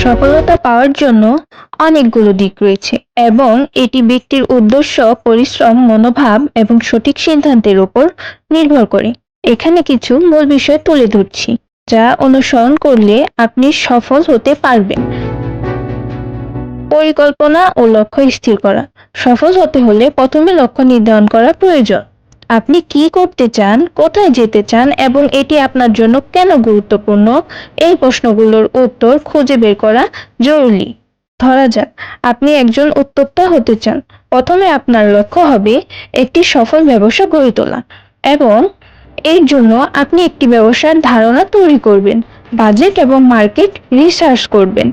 সফলতা পাওয়ার জন্য অনেকগুলো দিক রয়েছে এবং এটি ব্যক্তির উদ্দেশ্য, পরিশ্রম, মনোভাব এবং সঠিক সিদ্ধান্তের উপর নির্ভর করে। এখানে কিছু মূল বিষয় তুলে ধরছি যা অনুসরণ করলে আপনি সফল হতে পারবেন। পরিকল্পনা ও লক্ষ্য স্থির করা। সফল হতে হলে প্রথমে লক্ষ্য নির্ধারণ করা প্রয়োজন। আপনি কি করতে চান, কোথায় যেতে চান এবং এটি আপনার জন্য কেন গুরুত্বপূর্ণ, এই প্রশ্নগুলোর উত্তর খুঁজে বের করা জরুরি। ধরা যাক আপনি একজন উদ্যোক্তা হতে চান। প্রথমে আপনার লক্ষ্য হবে একটি সফল ব্যবসা গড়ে তোলা এবং এর জন্য আপনি একটি ব্যবসার ধারণা তৈরি করবেন, বাজেট এবং মার্কেট রিসার্চ করবেন।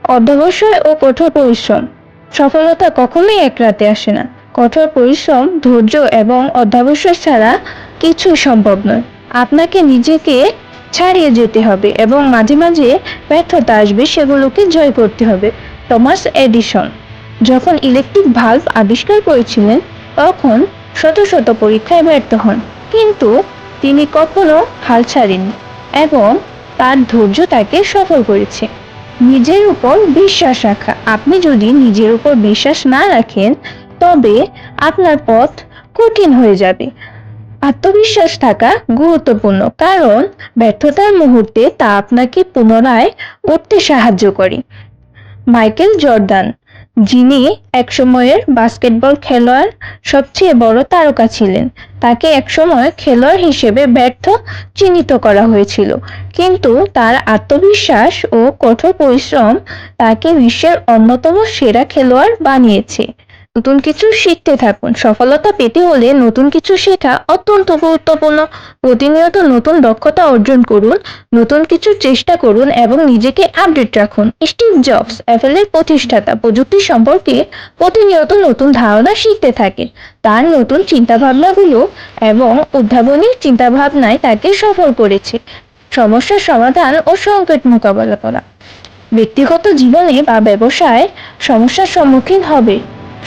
অধ্যবসায় ও কঠোর পরিশ্রম। সফলতা কখনোই এক রাতে আসে না। কঠোর পরিশ্রম, ধৈর্য এবং অধ্যবসায় ছাড়া কিছুই সম্ভব নয়। আপনাকে নিজেকে ছাড়িয়ে যেতে হবে এবং মাঝে মাঝে ব্যর্থতা আসবে, সেগুলোকে জয় করতে হবে। টমাস এডিসন যখন ইলেকট্রিক ভাল্ব আবিষ্কার করেছিলেন তখন শত শত পরীক্ষায় ব্যর্থ হন, কিন্তু তিনি কখনো হাল ছাড়েননি এবং তার ধৈর্য তাকে সফল করেছে। নিজের উপর বিশ্বাস রাখা। আপনি যদি নিজের উপর বিশ্বাস না রাখেন তবে আপনার পথ কঠিন হয়ে যাবে। আত্মবিশ্বাস থাকা গুরুত্বপূর্ণ, কারণ ব্যর্থতার মুহূর্তে তা আপনাকে পুনরায় উঠতে সাহায্য করে। মাইকেল জর্ডান, যিনি একসময়ের বাস্কেটবল খেলোয়াড় সবচেয়ে বড় তারকা ছিলেন, তাকে একসময় খেলোয়াড় হিসেবে ব্যর্থ চিহ্নিত করা হয়েছিল, কিন্তু তার আত্মবিশ্বাস ও কঠোর পরিশ্রম তাকে বিশ্বের অন্যতম সেরা খেলোয়াড় বানিয়েছে। নতুন কিছু শিখতে থাকুন। সফলতা পেতে হলে নতুন কিছু শেখা অত্যন্ত গুরুত্বপূর্ণ। প্রতিনিয়ত নতুন দক্ষতা অর্জন করুন, নতুন কিছু চেষ্টা করুন এবং নিজেকে আপডেট রাখুন। স্টিভ জবস, অ্যাপলের প্রতিষ্ঠাতা, প্রযুক্তি সম্পর্কে প্রতিনিয়ত নতুন ধারণা শিখতে থাকেন। তার নতুন চিন্তাভাবনাগুলো এবং উদ্ভাবনী চিন্তাভাবনায় তাকে সফল করেছে। সমস্যার সমাধান ও সংকট মোকাবেলা করা। ব্যক্তিগত জীবনে বা ব্যবসায় সমস্যার সম্মুখীন হবে।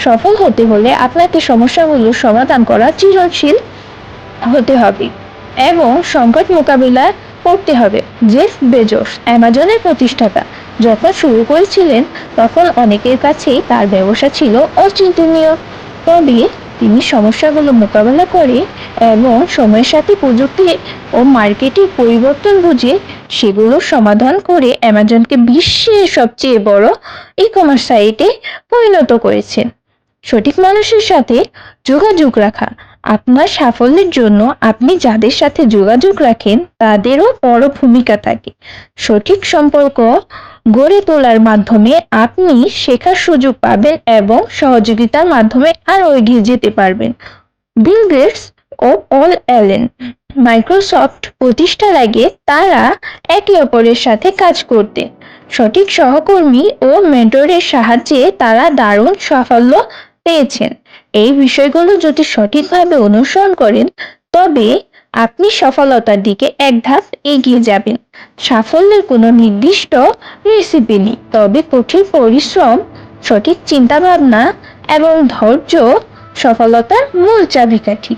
সফল হতে হলে আপনাকে সমস্যাগুলোর সমাধান করা সৃজনশীল হতে হবে এবং সংকট মোকাবিলা করতে হবে। জেফ বেজোস, অ্যামাজনের প্রতিষ্ঠাতা, যখন শুরু করেছিলেন তখন অনেকের কাছেই তার ব্যবসা ছিল অচিন্তনীয়, তবে তিনি সমস্যাগুলো মোকাবেলা করে এবং সময়ের সাথে প্রযুক্তি ও মার্কেটিং পরিবর্তন বুঝে সেগুলোর সমাধান করে অ্যামাজনকে বিশ্বের সবচেয়ে বড় ই-কমার্স সাইটে পরিণত করেছেন। সঠিক মানুষের সাথে যোগাযোগ রাখা। আপনার সাফল্যের জন্য আপনি যাদের সাথে যোগাযোগ রাখেন তাদেরও বড় ভূমিকা থাকে। সঠিক সম্পর্ক গড়ে তোলার মাধ্যমে আপনি শেখার সুযোগ পাবেন এবং সহযোগিতার মাধ্যমে আরো এগিয়ে যেতে পারবেন। বিল গেটস ও পল অ্যালেন, মাইক্রোসফট প্রতিষ্ঠার আগে তারা একে অপরের সাথে কাজ করতেন। সঠিক সহকর্মী ও মেন্টরের সাহায্যে তারা দারুণ সাফল্য পেয়েছেন। এই বিষয়গুলো যদি সঠিকভাবে অনুসরণ করেন তবে আপনি সফলতার দিকে এক ধাপ এগিয়ে যাবেন। সাফল্যের কোনো নির্দিষ্ট রেসিপি নেই, তবে কঠিন পরিশ্রম, সঠিক চিন্তাভাবনা এবং ধৈর্য সফলতার মূল চাবিকাঠি।